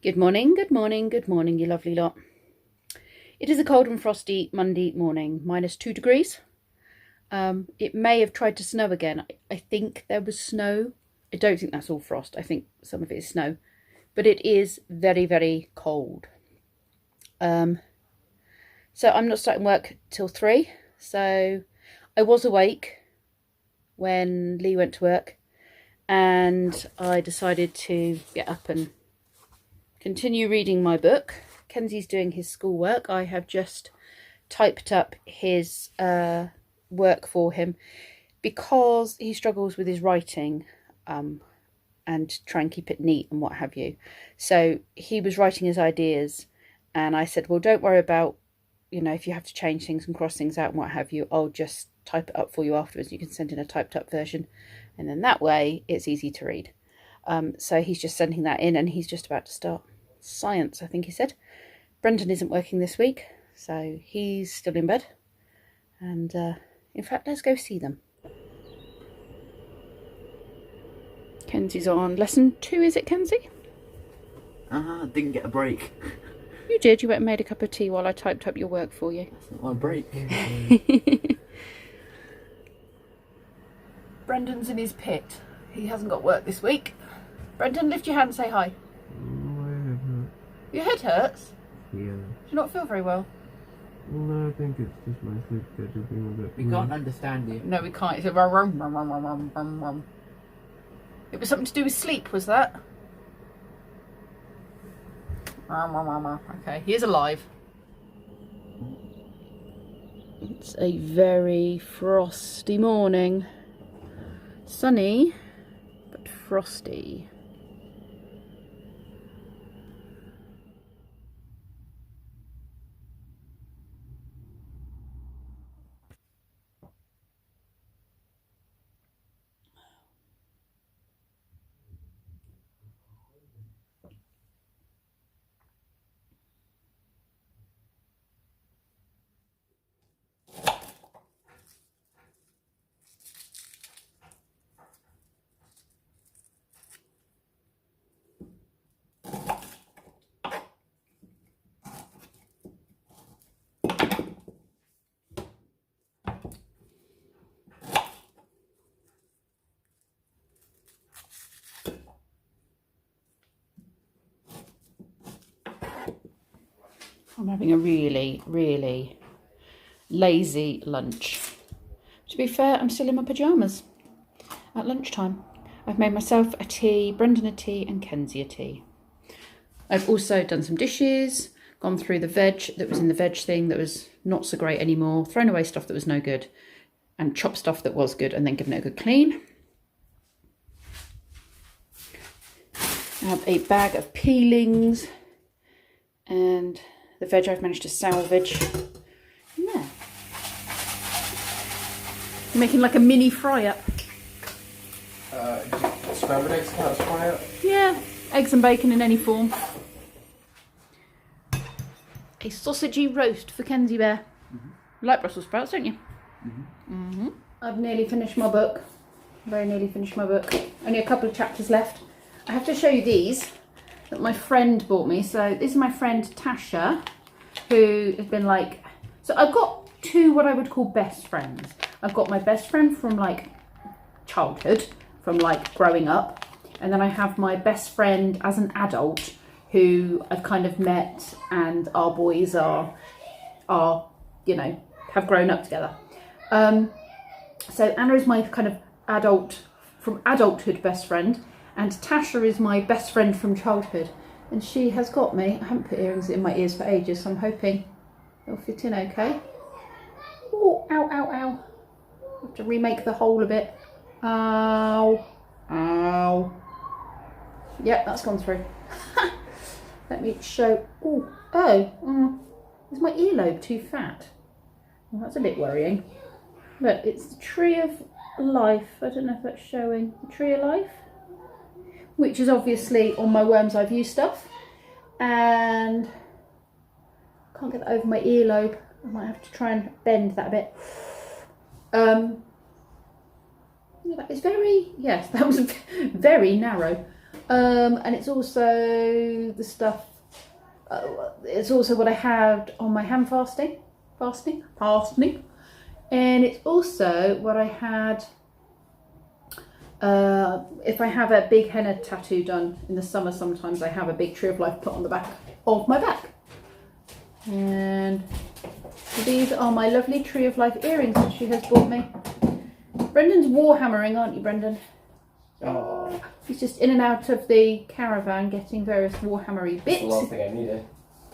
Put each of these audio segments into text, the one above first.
Good morning, good morning, good morning, you lovely lot. It is a cold and frosty Monday morning, -2 degrees. It may have tried to snow again. I think there was snow. I don't think that's all frost. I think some of it is snow. But it is very, very cold. So I'm not starting work till 3. So I was awake when Lee went to work. And I decided to get up and continue reading my book. Kenzie's doing his schoolwork. I have just typed up his work for him because he struggles with his writing and try and keep it neat and what have you. So he was writing his ideas and I said, well, don't worry about, if you have to change things and cross things out and what have you, I'll just type it up for you afterwards. You can send in a typed up version and then that way it's easy to read. So he's just sending that in and he's just about to start science, I think he said. Brendan isn't working this week, so he's still in bed. And in fact, let's go see them. Kenzie's on lesson 2, is it, Kenzie? Didn't get a break. You did. You went and made a cup of tea while I typed up your work for you. That's not my break. Brendan's in his pit. He hasn't got work this week. Brendan, lift your hand and say hi. Your head hurts? Yeah. Do you not feel very well? Well, no, I think it's just my sleep schedule being a bit... We can't understand you. No, we can't. It's a rum, rum, rum, rum, rum, rum, rum. It was something to do with sleep, was that? Okay, he is alive. It's a very frosty morning. Sunny, but frosty. I'm having a really, really lazy lunch. To be fair, I'm still in my pyjamas at lunchtime. I've made myself a tea, Brendan a tea and Kenzie a tea. I've also done some dishes, gone through the veg that was in the veg thing that was not so great anymore, thrown away stuff that was no good and chopped stuff that was good and then given it a good clean. I have a bag of peelings and the veg I've managed to salvage. Yeah. I'm making like a mini fry-up. Scrambled eggs, carrots, fry up? Yeah, eggs and bacon in any form. A sausagey roast for Kenzie Bear. You like Brussels sprouts, don't you? I've nearly finished my book. Very nearly finished my book. Only a couple of chapters left. I have to show you these that my friend bought me. So this is my friend Tasha, who has been like, so I've got two what I would call best friends. I've got my best friend from like childhood, from like growing up, and then I have my best friend as an adult who I've kind of met, and our boys are have grown up together. So Anna is my kind of adulthood best friend, and Tasha is my best friend from childhood. And she has got me, I haven't put earrings in my ears for ages, so I'm hoping they'll fit in okay. Oh, ow, ow, ow. I have to remake the hole a bit. Ow, ow. Yep, that's gone through. Let me show, is my earlobe too fat? Well, that's a bit worrying. Look, it's the Tree of Life. I don't know if that's showing. The Tree of Life, which is obviously on my Worms I've Used stuff, and I can't get that over my earlobe. I might have to try and bend that a bit. Yeah, that is very, yes, that was very narrow. And it's also the stuff. It's also what I had on my hand fasting, and it's also what I had. If I have a big henna tattoo done in the summer, sometimes I have a big Tree of Life put on the back of my back. And these are my lovely Tree of Life earrings that she has bought me. Brendan's warhammering, aren't you, Brendan? Oh, He's just in and out of the caravan getting various warhammery bits. that's the last thing I needed.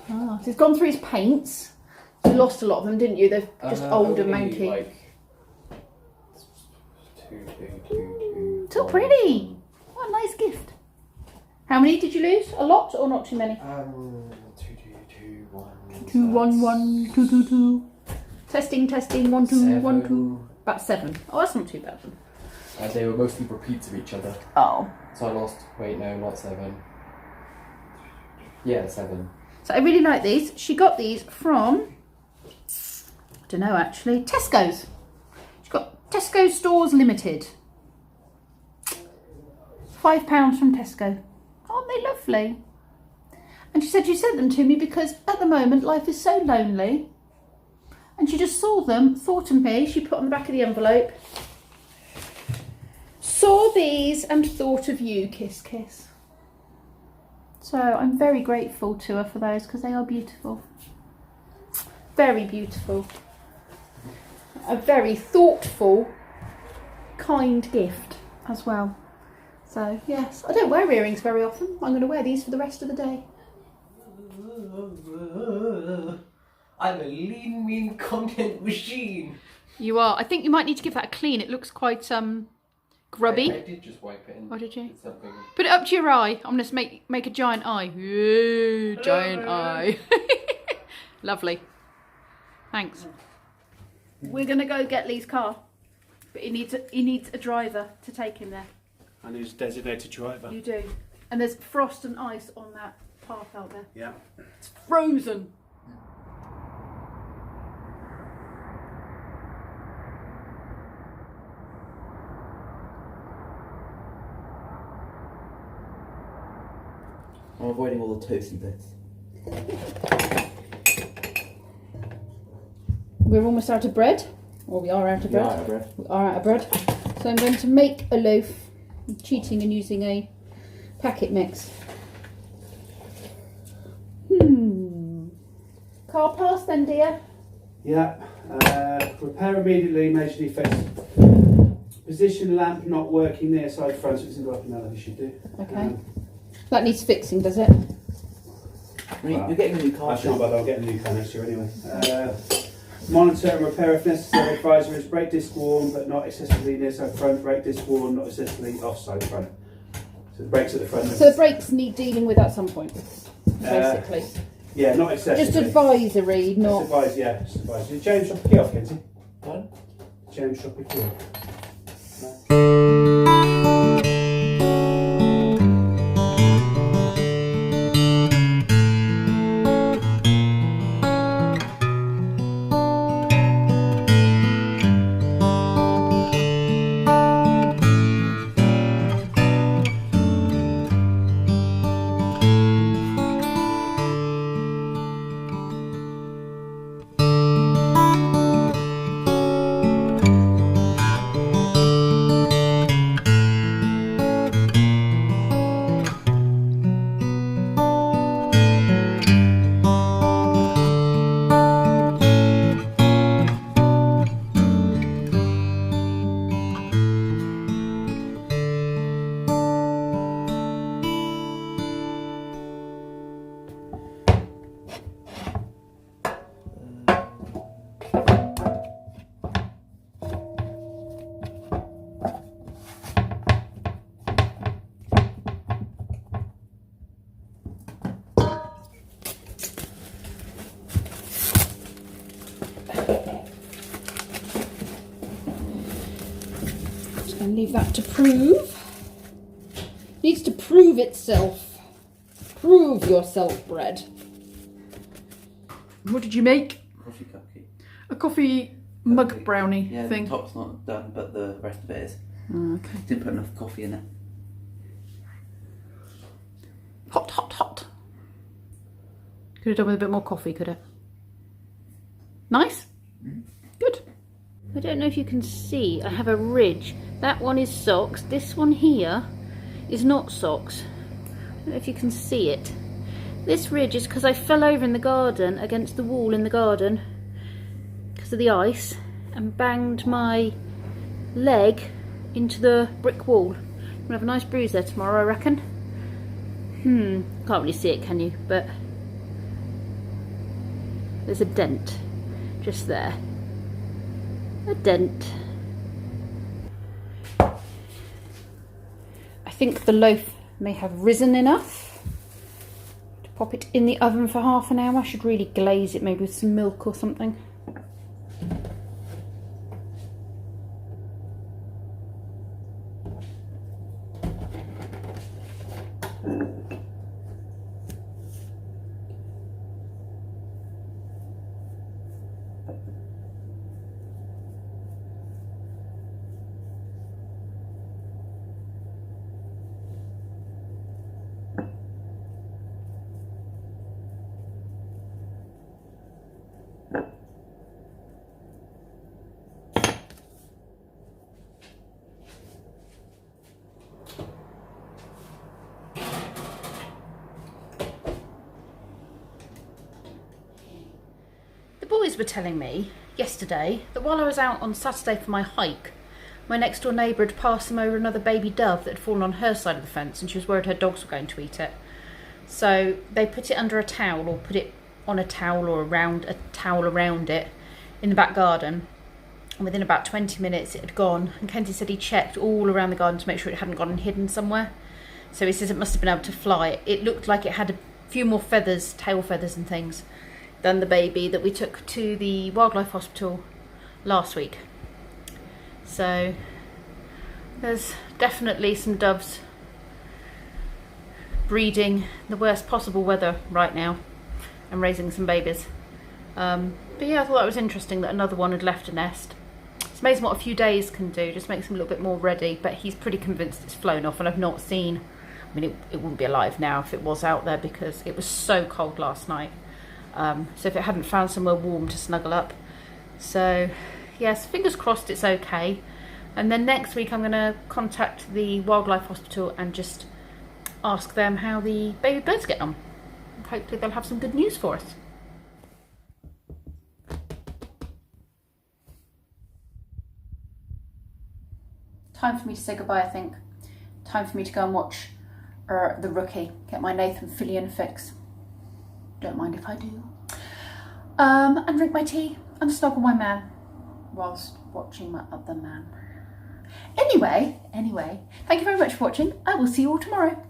Ah, so he's gone through his paints. You lost a lot of them, didn't you? They're just old and only, manky. Like, two. So pretty. What a nice gift. How many did you lose? A lot or not too many? 2, 1. 2, 1, 1, 2, 2, 2. Testing, 1, 2, 1, 2. About 7. Oh, that's not too bad then. They were mostly repeats of each other. Oh. So I lost. Wait, no, not 7. Yeah, 7. So I really like these. She got these from, I don't know actually, Tesco's. She got Tesco Stores Limited. £5 from Tesco. Aren't they lovely? And she said she sent them to me because at the moment life is so lonely. And she just saw them, thought of me. She put on the back of the envelope. Saw these and thought of you, kiss, kiss. So I'm very grateful to her for those because they are beautiful. Very beautiful. A very thoughtful, kind gift as well. So yes, I don't wear earrings very often. I'm going to wear these for the rest of the day. I'm a lean, mean content machine. You are. I think you might need to give that a clean. It looks quite grubby. I did just wipe it in. Oh, did you? It's something. Put it up to your eye. I'm going to make a giant eye. Ooh, giant eye. Lovely. Thanks. We're going to go get Lee's car. But he needs a driver to take him there. And who's designated driver? You do. And there's frost and ice on that path out there. Yeah. It's frozen. I'm avoiding all the toasty bits. We're almost out of bread. Or we are out of bread. We are out of bread. So I'm going to make a loaf. I'm cheating and using a packet mix. Car pass then, dear. Yeah. Repair immediately, major defects. Position lamp not working near side front, so it's going to go up and down like it should do. Okay. That needs fixing, does it? You're getting a new car. I shan't bother, I'll get a new car next year anyway. Monitor and repair if necessary. Advisories: brake disc worn but not excessively near side front, brake disc worn not excessively off side front. So the brakes at the front. So the brakes need dealing with at some point, basically. Yeah, not excessively. Just advisory, not... Just advise, yeah, just advise. Did James drop a key off, Kenzie? Done? James drop a key off. And leave that to prove. Needs to prove itself. Prove yourself, bread. What did you make? Coffee cupcake. A coffee mug brownie Yeah, thing. the top's not done, but the rest of it is. Oh, okay. Didn't put enough coffee in it. Hot, hot, hot. Could have done with a bit more coffee, could it? Nice? Good. I don't know if you can see, I have a ridge. That one is socks. This one here is not socks. I don't know if you can see it. This ridge is because I fell over in the garden against the wall in the garden because of the ice and banged my leg into the brick wall. I'm gonna have a nice bruise there tomorrow, I reckon. Can't really see it, can you? But there's a dent just there. A dent. I think the loaf may have risen enough to pop it in the oven for half an hour. I should really glaze it maybe with some milk or something. Boys were telling me yesterday that while I was out on Saturday for my hike, my next door neighbour had passed them over another baby dove that had fallen on her side of the fence and she was worried her dogs were going to eat it. So they put it under a towel or put it on a towel or around a towel around it in the back garden. And within about 20 minutes it had gone, and Kenty said he checked all around the garden to make sure it hadn't gone and hidden somewhere. So he says it must have been able to fly. It looked like it had a few more feathers, tail feathers and things, than the baby that we took to the wildlife hospital last week. So there's definitely some doves breeding the worst possible weather right now and raising some babies. But yeah, I thought that was interesting that another one had left a nest. It's amazing what a few days can do, just makes him a little bit more ready, but he's pretty convinced it's flown off, and I've not seen, I mean it wouldn't be alive now if it was out there because it was so cold last night. So if it hadn't found somewhere warm to snuggle up. So yes, fingers crossed it's okay. And then next week I'm going to contact the wildlife hospital and just ask them how the baby birds get on. Hopefully they'll have some good news for us. Time for me to say goodbye, I think. Time for me to go and watch The Rookie, get my Nathan Fillion fix. Don't mind if I do. And drink my tea and snuggle my man whilst watching my other man. Anyway, thank you very much for watching. I will see you all tomorrow.